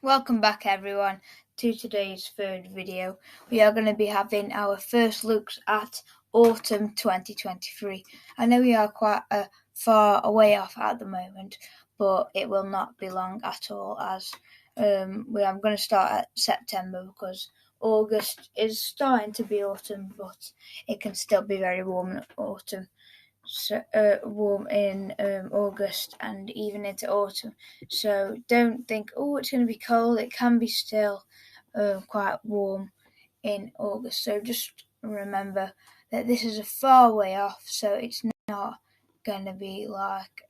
Welcome back everyone to today's third video. We are going to be having our first looks at autumn 2023. I know we are quite far away off at the moment, but it will not be long at all as I'm going to start at September because August is starting to be autumn, but it can still be very warm in autumn. Warm in August and even into autumn. So don't think, it's going to be cold. It can be still quite warm in August. So just remember that this is a far way off. So it's not going to be like,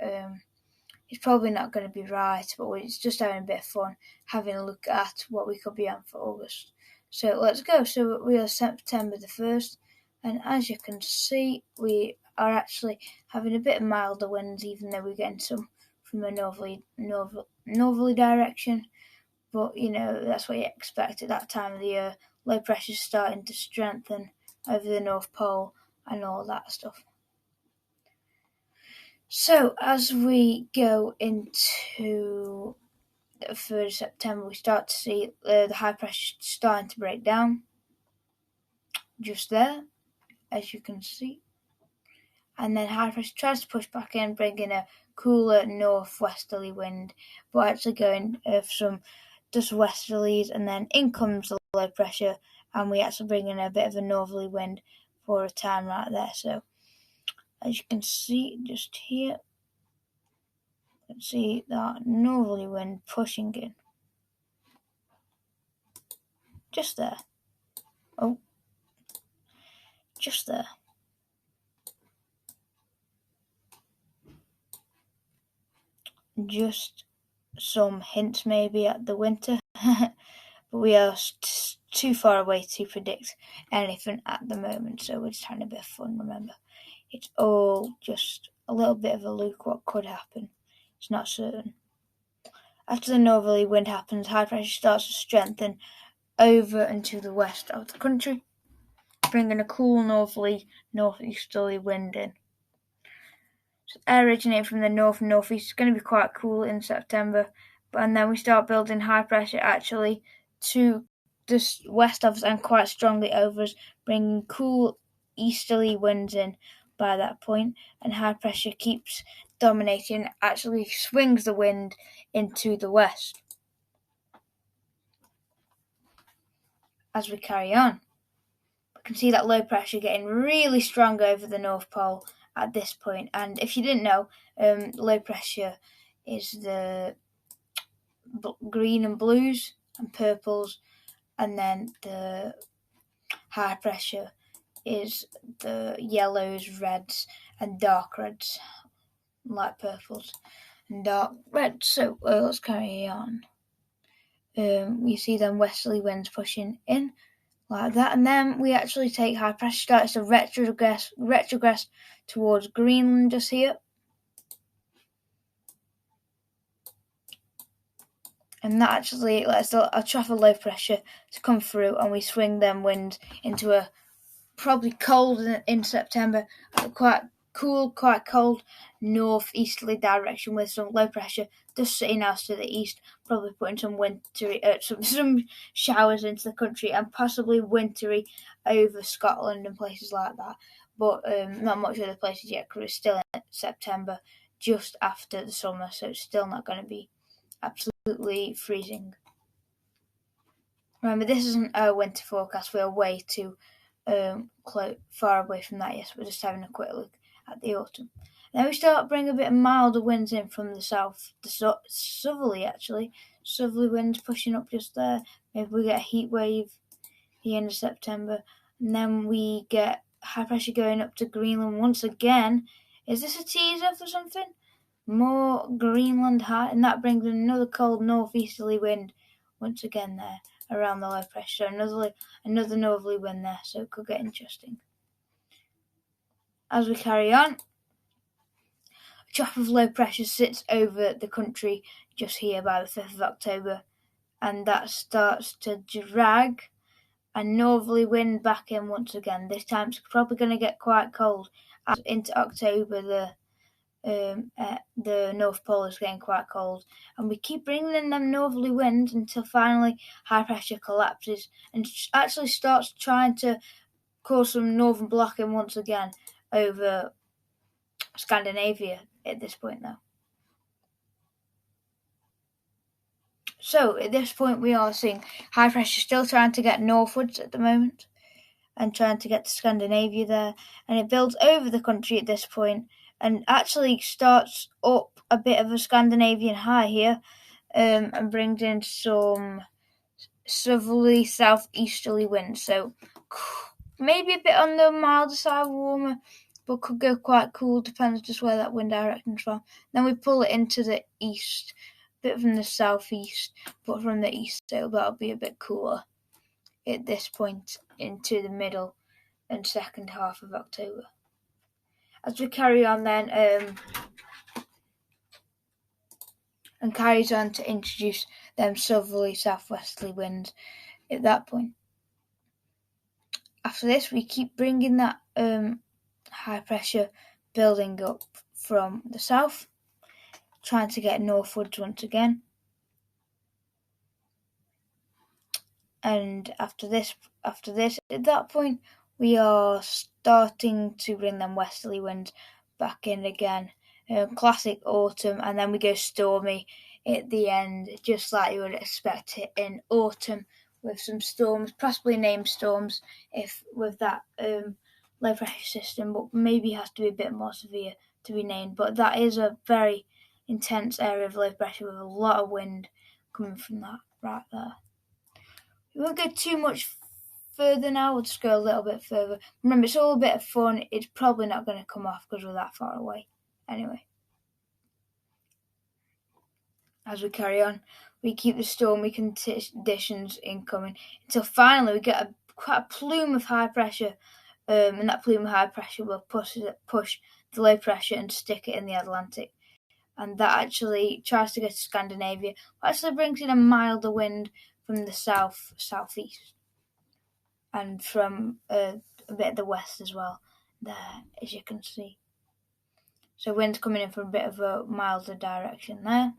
it's probably not going to be right, but it's just having a bit of fun, having a look at what we could be on for August. So let's go. So we are September the 1st, and as you can see, we are actually having a bit of milder winds, even though we're getting some from a northerly direction. But that's what you expect at that time of the year. Low pressure is starting to strengthen over the North Pole and all that stuff. So as we go into the 3rd of September, we start to see the high pressure starting to break down. Just there, as you can see. And then high pressure tries to push back in, bringing a cooler northwesterly wind, but actually going for some just westerlies, and then in comes the low pressure, and we actually bring in a bit of a northerly wind for a time right there. So as you can see just here, you can see that northerly wind pushing in. Just there. Oh, just there. Just some hints maybe at the winter, but we are too far away to predict anything at the moment, so we're just having a bit of fun. Remember, it's all just a little bit of a look what could happen. It's not certain. After the northerly wind happens, high pressure starts to strengthen over and to the west of the country, bringing a cool northeasterly wind in. So air originating from the north and northeast is going to be quite cool in September, and then we start building high pressure actually to the west of us and quite strongly over us, bringing cool easterly winds in by that point, and high pressure keeps dominating, actually swings the wind into the west. As we carry on, we can see that low pressure getting really strong over the North Pole at this point. And if you didn't know, low pressure is the green and blues and purples, and then the high pressure is the yellows, reds, and dark reds, light purples and dark reds. So let's carry on. We see them westerly winds pushing in like that, and then we actually take high pressure starts to retrogress towards Greenland just here, and that actually lets a trough of low pressure to come through, and we swing them winds into a probably cold in September, quite cool, quite cold northeasterly direction with some low pressure just sitting out to the east, probably putting some wintry, some showers into the country, and possibly wintry over Scotland and places like that. But not much other places yet because it's still in September, just after the summer, so it's still not going to be absolutely freezing. Remember, this isn't a winter forecast. We're way too far away from that. Yes, we're just having a quick look at the autumn. Then we start bringing a bit of milder winds in from the south, southerly winds pushing up just there. Maybe we get a heat wave at the end of September, and then we get high pressure going up to Greenland once again. Is this a teaser for something? More Greenland high, and that brings another cold northeasterly wind once again there around the low pressure. Another northerly wind there, so it could get interesting. As we carry on, a trough of low pressure sits over the country just here by the 5th of October, and that starts to drag a northerly wind back in once again. This time it's probably going to get quite cold. As into October, the the North Pole is getting quite cold, and we keep bringing in them northerly winds until finally high pressure collapses and actually starts trying to cause some northern blocking once again over Scandinavia at this point now. So at this point we are seeing high pressure still trying to get northwards at the moment and trying to get to Scandinavia there, and it builds over the country at this point and actually starts up a bit of a Scandinavian high here, and brings in some southerly southeasterly winds, so maybe a bit on the milder side, warmer, but could go quite cool, depends just where that wind direction's from. Then we pull it into the east, a bit from the southeast, but from the east, so that'll be a bit cooler at this point into the middle and second half of October. As we carry on then, and carries on to introduce them southerly southwesterly winds at that point. After this, we keep bringing that high pressure building up from the south, trying to get northwards once again. And after this, at that point, we are starting to bring them westerly winds back in again. Classic autumn, and then we go stormy at the end, just like you would expect it in autumn, with some storms, possibly named storms, if with that low pressure system, but maybe has to be a bit more severe to be named. But that is a very intense area of low pressure with a lot of wind coming from that right there. We won't go too much further now, we'll just go a little bit further. Remember, it's all a bit of fun, it's probably not going to come off because we're that far away. Anyway, as we carry on, we keep the stormy conditions incoming until finally we get quite a plume of high pressure, and that plume of high pressure will push the low pressure and stick it in the Atlantic. And that actually tries to get to Scandinavia, but actually brings in a milder wind from the southeast, and from a bit of the west as well, there, as you can see. So wind's coming in from a bit of a milder direction there.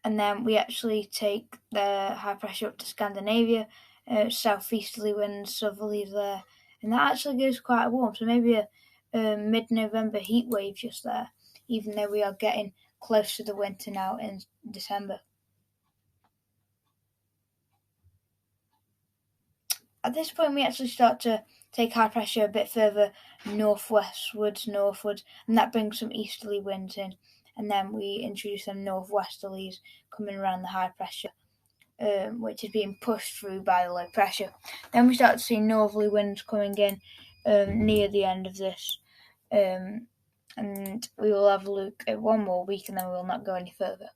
And then we actually take the high pressure up to Scandinavia, southeasterly winds, southerly there, and that actually goes quite warm. So maybe a mid-November heat wave just there, even though we are getting close to the winter now in December. At this point, we actually start to take high pressure a bit further northwards, and that brings some easterly winds in. And then we introduce some northwesterlies coming around the high pressure, which is being pushed through by the low pressure. Then we start to see northerly winds coming in near the end of this, and we will have a look at one more week, and then we will not go any further.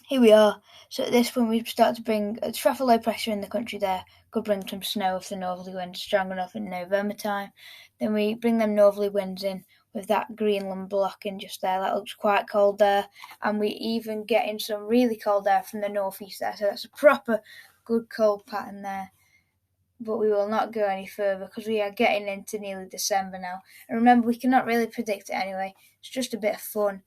Here we are. So at this point, we start to bring a trough of low pressure in the country there. Could bring some snow if the northerly wind is strong enough in November time. Then we bring them northerly winds in with that Greenland blocking just there. That looks quite cold there. And we even get in some really cold air from the northeast there. So that's a proper good cold pattern there. But we will not go any further because we are getting into nearly December now. And remember, we cannot really predict it anyway. It's just a bit of fun,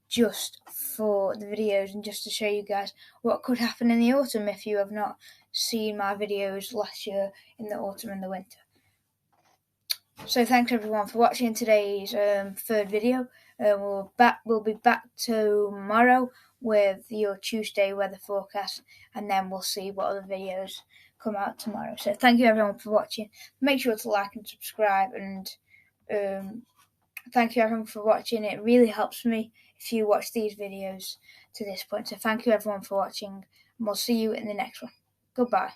just for the videos and just to show you guys what could happen in the autumn if you have not seen my videos last year in the autumn and the winter. So thanks everyone for watching today's third video. We'll be back tomorrow with your Tuesday weather forecast, and then we'll see what other videos come out tomorrow. So thank you everyone for watching. Make sure to like and subscribe, and thank you everyone for watching. It really helps me if you watch these videos to this point. So thank you everyone for watching, and we'll see you in the next one. Goodbye.